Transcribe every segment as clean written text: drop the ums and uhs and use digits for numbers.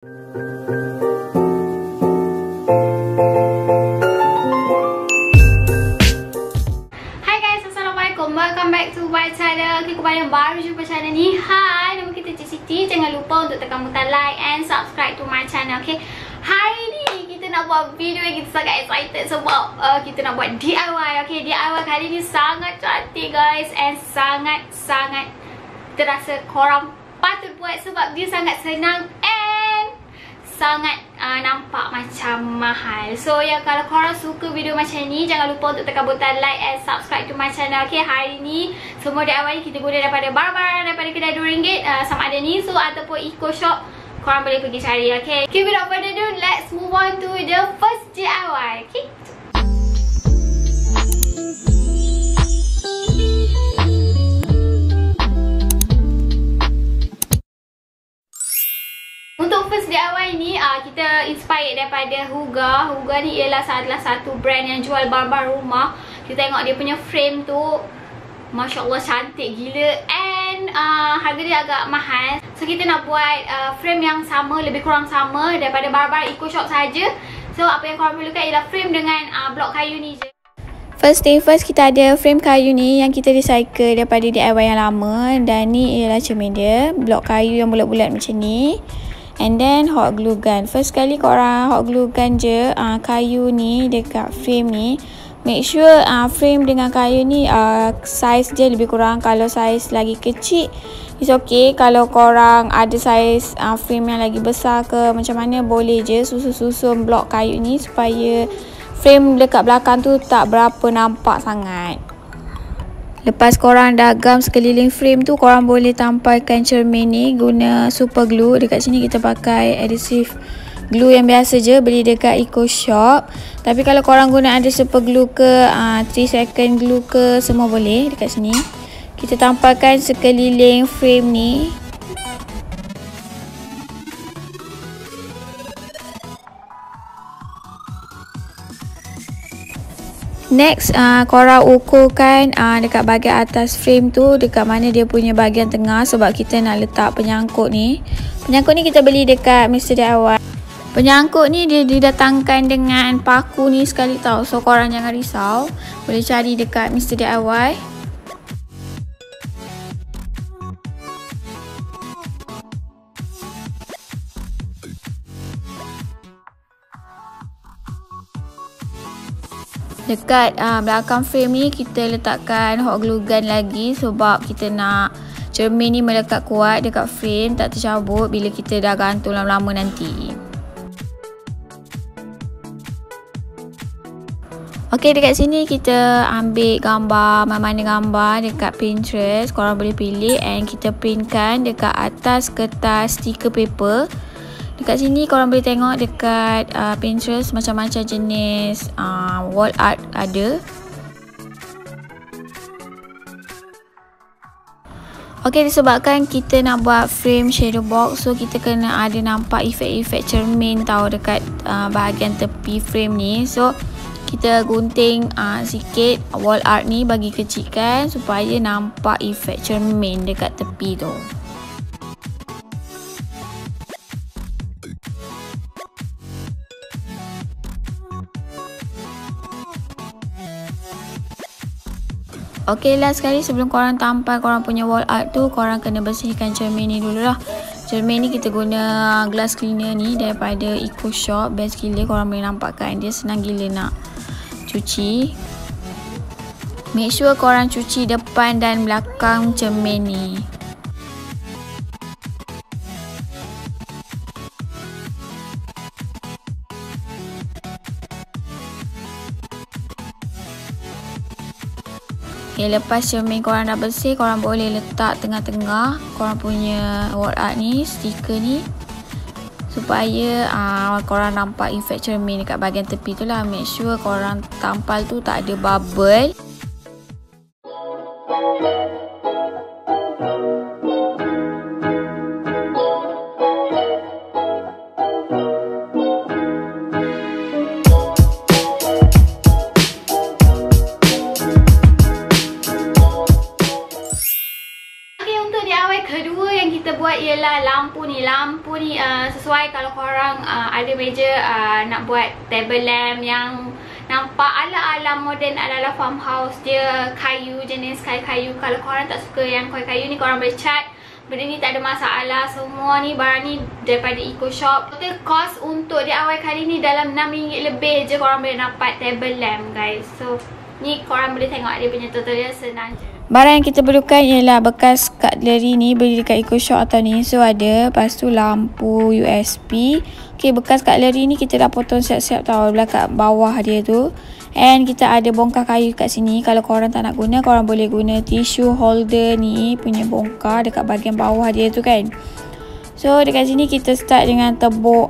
Welcome back to my channel. Kepada yang baru jumpa channel ni, hai, nama kita Cik Siti. Jangan lupa untuk tekan butang like and subscribe to my channel, okay? Hari ni kita nak buat video yang kita sangat excited sebab kita nak buat DIY, okay? DIY kali ni sangat cantik guys, and sangat terasa korang patut buat sebab dia sangat senang and sangat nampak macam mahal. So ya, kalau korang suka video macam ni, jangan lupa untuk tekan butang like and subscribe to my channel, okay? Hari ni semua DIY kita guna daripada barang-barang daripada kedai RM2 sama ada Nisu ataupun Eco Shop. Korang boleh pergi cari, okay? Okay, without further ado, let's move on to the first DIY, okay? Untuk first DIY ni, kita inspired daripada Huga. Huga ni ialah salah satu brand yang jual barang-barang rumah. Kita tengok dia punya frame tu, Masya Allah cantik gila, and harga dia agak mahal. So kita nak buat frame yang sama, lebih kurang sama daripada barang-barang Eco Shop saja. So apa yang korang perlukan ialah frame dengan blok kayu ni je. First thing first, kita ada frame kayu ni yang kita recycle daripada DIY yang lama. Dan ni ialah cermin dia, blok kayu yang bulat-bulat macam ni. And then hot glue gun. First kali korang hot glue gun je kayu ni dekat frame ni. Make sure frame dengan kayu ni size je lebih kurang. Kalau size lagi kecil, it's okay. Kalau korang ada size frame yang lagi besar ke macam mana, boleh je susun blok kayu ni supaya frame dekat belakang tu tak berapa nampak sangat. Lepas korang dah gam sekeliling frame tu, korang boleh tampalkan cermin ni guna super glue. Dekat sini kita pakai adhesive glue yang biasa je, beli dekat Eco Shop. Tapi kalau korang guna ada super glue ke 3 second glue ke, semua boleh. Dekat sini kita tampalkan sekeliling frame ni. Next, korang ukurkan dekat bahagian atas frame tu, dekat mana dia punya bahagian tengah, sebab kita nak letak penyangkut ni. Penyangkut ni kita beli dekat Mr. DIY. Penyangkut ni dia didatangkan dengan paku ni sekali tau. So korang jangan risau, boleh cari dekat Mr. DIY. Dekat belakang frame ni kita letakkan hot glue gun lagi sebab kita nak cermin ni melekat kuat dekat frame, tak tercabut bila kita dah gantung lama-lama nanti. Okey, dekat sini kita ambil gambar, mana-mana gambar dekat Pinterest. Korang boleh pilih and kita printkan dekat atas kertas sticker paper. Dekat sini korang boleh tengok dekat Pinterest macam-macam jenis wall art ada. Okey, disebabkan kita nak buat frame shadow box, so kita kena ada nampak efek-efek cermin tau dekat bahagian tepi frame ni. So kita gunting sikit wall art ni, bagi kecilkan supaya nampak efek cermin dekat tepi tu. Okey, last sekali sebelum korang tampal korang punya wall art tu, korang kena bersihkan cermin ni dulu lah. Cermin ni kita guna glass cleaner ni daripada Eco Shop. Best gila, korang boleh nampakkan dia senang gila nak cuci. Make sure korang cuci depan dan belakang cermin ni. Okay, lepas cermin korang dah bersih, korang boleh letak tengah-tengah korang punya wall art ni, stiker ni, supaya korang nampak efek cermin dekat bahagian tepi tu lah. Make sure korang tampal tu tak ada bubble. kedua yang kita buat ialah lampu ni. Lampu ni sesuai kalau korang ada meja nak buat table lamp yang nampak ala-ala modern, ala-ala farmhouse. Dia kayu, jenis kayu-kayu. Kalau korang tak suka yang kayu-kayu ni, korang boleh cat. Benda ni tak ada masalah. Semua ni barang ni daripada Eco Shop. Total cost untuk DIY kali ni dalam RM6 lebih je korang boleh dapat table lamp, guys. So ni korang boleh tengok dia punya total dia senang je. Barang yang kita perlukan ialah bekas cutlery ni beli dekat Eco Shop atau ni. So ada. Lepas tu lampu USB. Okay, bekas cutlery ni kita dah potong siap-siap tau belah kat bawah dia tu. And kita ada bongkar kayu kat sini. Kalau korang tak nak guna, korang boleh guna tissue holder ni punya bongkar dekat bahagian bawah dia tu kan. So dekat sini kita start dengan tebuk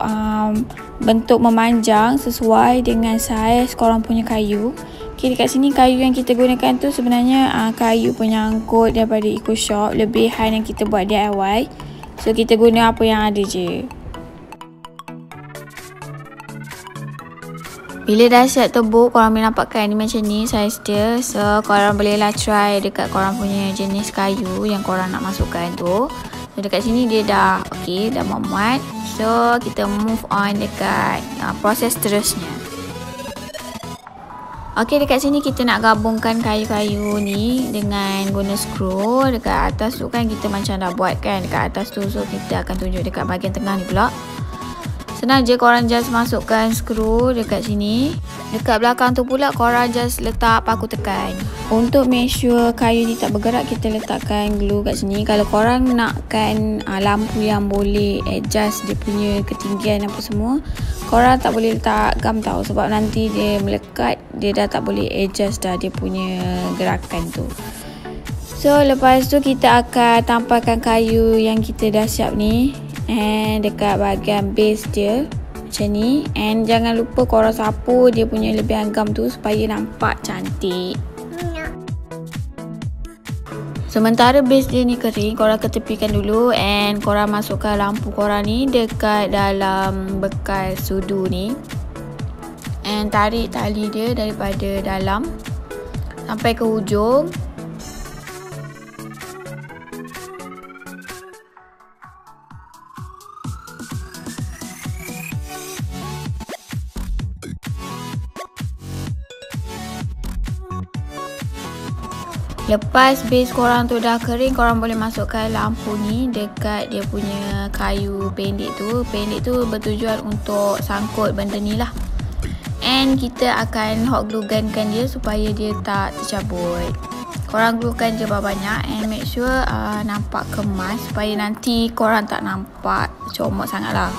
bentuk memanjang sesuai dengan saiz korang punya kayu. Okay, dekat sini kayu yang kita gunakan tu sebenarnya kayu penyangkut daripada Eco Shop, lebihan yang kita buat DIY. So kita guna apa yang ada je. Bila dah siap tebuk, korang boleh nampakkan ni macam ni saiz dia. So korang bolehlah try dekat korang punya jenis kayu yang korang nak masukkan tu. So dekat sini dia dah okey, dah muat. So kita move on dekat proses terusnya. Okey, dekat sini kita nak gabungkan kayu-kayu ni dengan guna skru. Dekat atas tu kan kita macam dah buat kan dekat atas tu. So kita akan tunjuk dekat bahagian tengah ni pula. Senang je, korang just masukkan skru dekat sini. Dekat belakang tu pula korang just letak paku tekan. Untuk make sure kayu ni tak bergerak, kita letakkan glue kat sini. Kalau korang nakkan lampu yang boleh adjust dia punya ketinggian apa semua, korang tak boleh letak gam tau. Sebab nanti dia melekat, dia dah tak boleh adjust dah dia punya gerakan tu. So lepas tu kita akan tampalkan kayu yang kita dah siap ni. And dekat bahagian base dia macam ni. And jangan lupa korang sapu dia punya lebihan gam tu supaya nampak cantik. Sementara base dia ni kering, korang ketepikan dulu. And korang masukkan lampu korang ni dekat dalam bekas sudu ni. And tarik tali dia daripada dalam sampai ke hujung. Lepas base korang tu dah kering, korang boleh masukkan lampu ni dekat dia punya kayu pendek tu. Pendek tu bertujuan untuk sangkut benda ni lah. And kita akan hot glue gun kan dia supaya dia tak tercabut. Korang gluekan je banyak and make sure nampak kemas supaya nanti korang tak nampak comot sangat lah.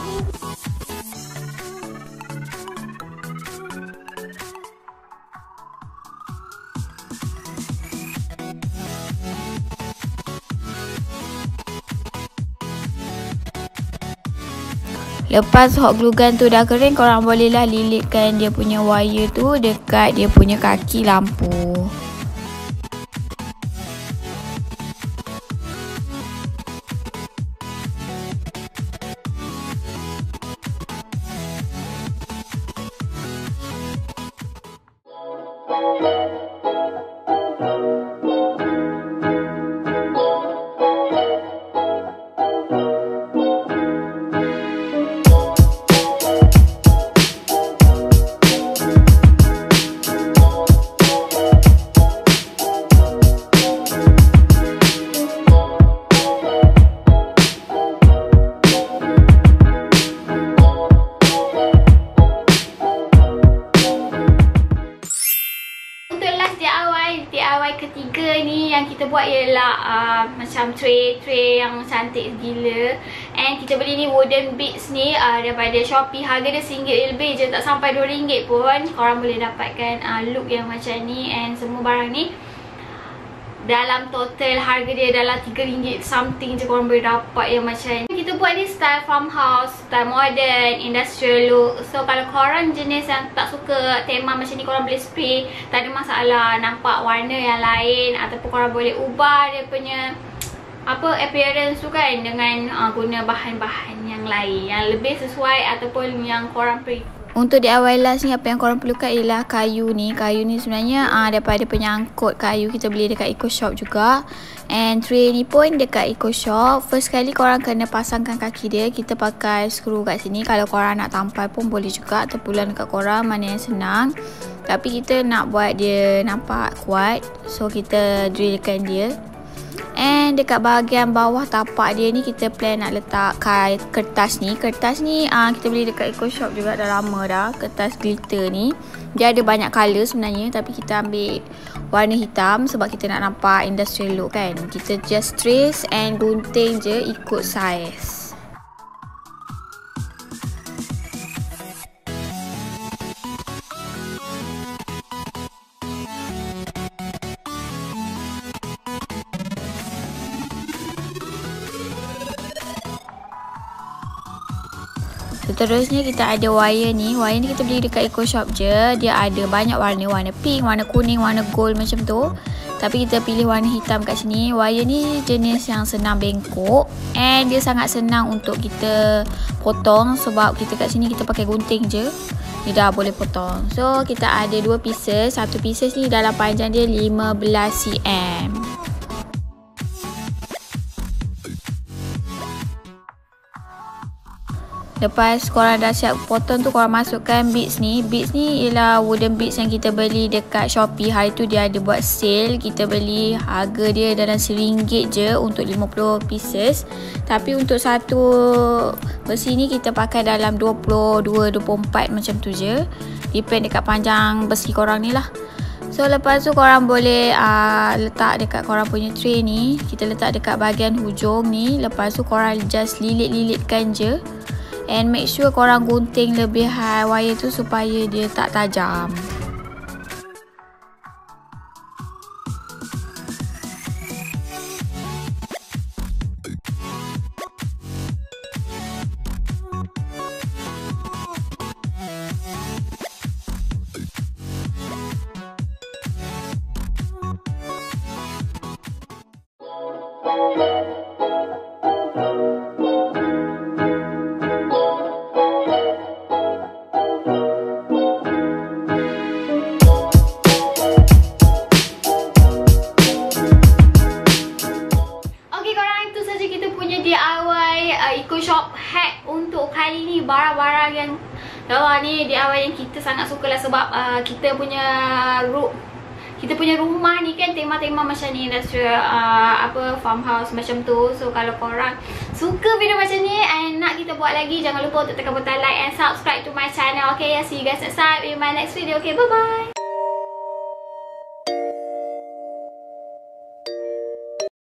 Lepas hot glue gun tu dah kering, korang bolehlah lilitkan dia punya wire tu dekat dia punya kaki lampu. DIY ketiga ni yang kita buat ialah macam tray yang cantik gila. And kita beli ni wooden beads ni daripada Shopee. Harga dia RM1 lebih je, tak sampai RM2 pun. Korang boleh dapatkan look yang macam ni. And semua barang ni dalam total harga dia dalam RM3 something je korang boleh dapat yang macam ni. Kita buat ni style farmhouse, style modern, industrial look. So kalau korang jenis yang tak suka tema macam ni, korang boleh spray, tak ada masalah. Nampak warna yang lain ataupun korang boleh ubah dia punya appearance tu kan dengan guna bahan-bahan yang lain yang lebih sesuai ataupun yang korang prefer. Untuk DIY last ni, apa yang korang perlukan ialah kayu ni. Kayu ni sebenarnya daripada penyangkut kayu, kita beli dekat Eco Shop juga. And tray ni pun dekat Eco Shop. First kali korang kena pasangkan kaki dia. Kita pakai skru kat sini. Kalau korang nak tampal pun boleh juga, terpulang dekat korang mana yang senang. Tapi kita nak buat dia nampak kuat, so kita drillkan dia. And dekat bahagian bawah tapak dia ni, kita plan nak letak kertas ni. Kertas ni kita beli dekat Eco Shop juga, dah lama dah. Kertas glitter ni, dia ada banyak colour sebenarnya, tapi kita ambil warna hitam sebab kita nak nampak industrial look kan. Kita just trace and gunting je ikut saiz. Seterusnya kita ada wire ni. Wire ni kita beli dekat Eco Shop je. Dia ada banyak warna. Warna pink, warna kuning, warna gold macam tu. Tapi kita pilih warna hitam kat sini. Wire ni jenis yang senang bengkok. And dia sangat senang untuk kita potong. Sebab kita kat sini kita pakai gunting je. Dia dah boleh potong. So kita ada 2 pieces. Satu pieces ni dalam panjang dia 15 cm. Lepas korang dah siap potong tu, korang masukkan beads ni. Beads ni ialah wooden beads yang kita beli dekat Shopee. Hari tu dia ada buat sale. Kita beli, harga dia dalam RM1 je untuk 50 pieces. Tapi untuk satu besi ni kita pakai dalam 22-24 macam tu je. Depend dekat panjang besi korang ni lah. So lepas tu korang boleh letak dekat korang punya tray ni. Kita letak dekat bahagian hujung ni. Lepas tu korang just lilit-lilitkan je. And make sure korang gunting lebih high wire tu supaya dia tak tajam. Eco Shop hack untuk kali ni. Barang-barang yang ni DIY yang kita sangat suka lah. Sebab kita punya rumah ni kan tema-tema macam ni, industrial farmhouse macam tu. So kalau korang suka video macam ni and nak kita buat lagi, jangan lupa untuk tekan butang like and subscribe to my channel. Okay, see you guys next time in my next video. Okay, bye bye.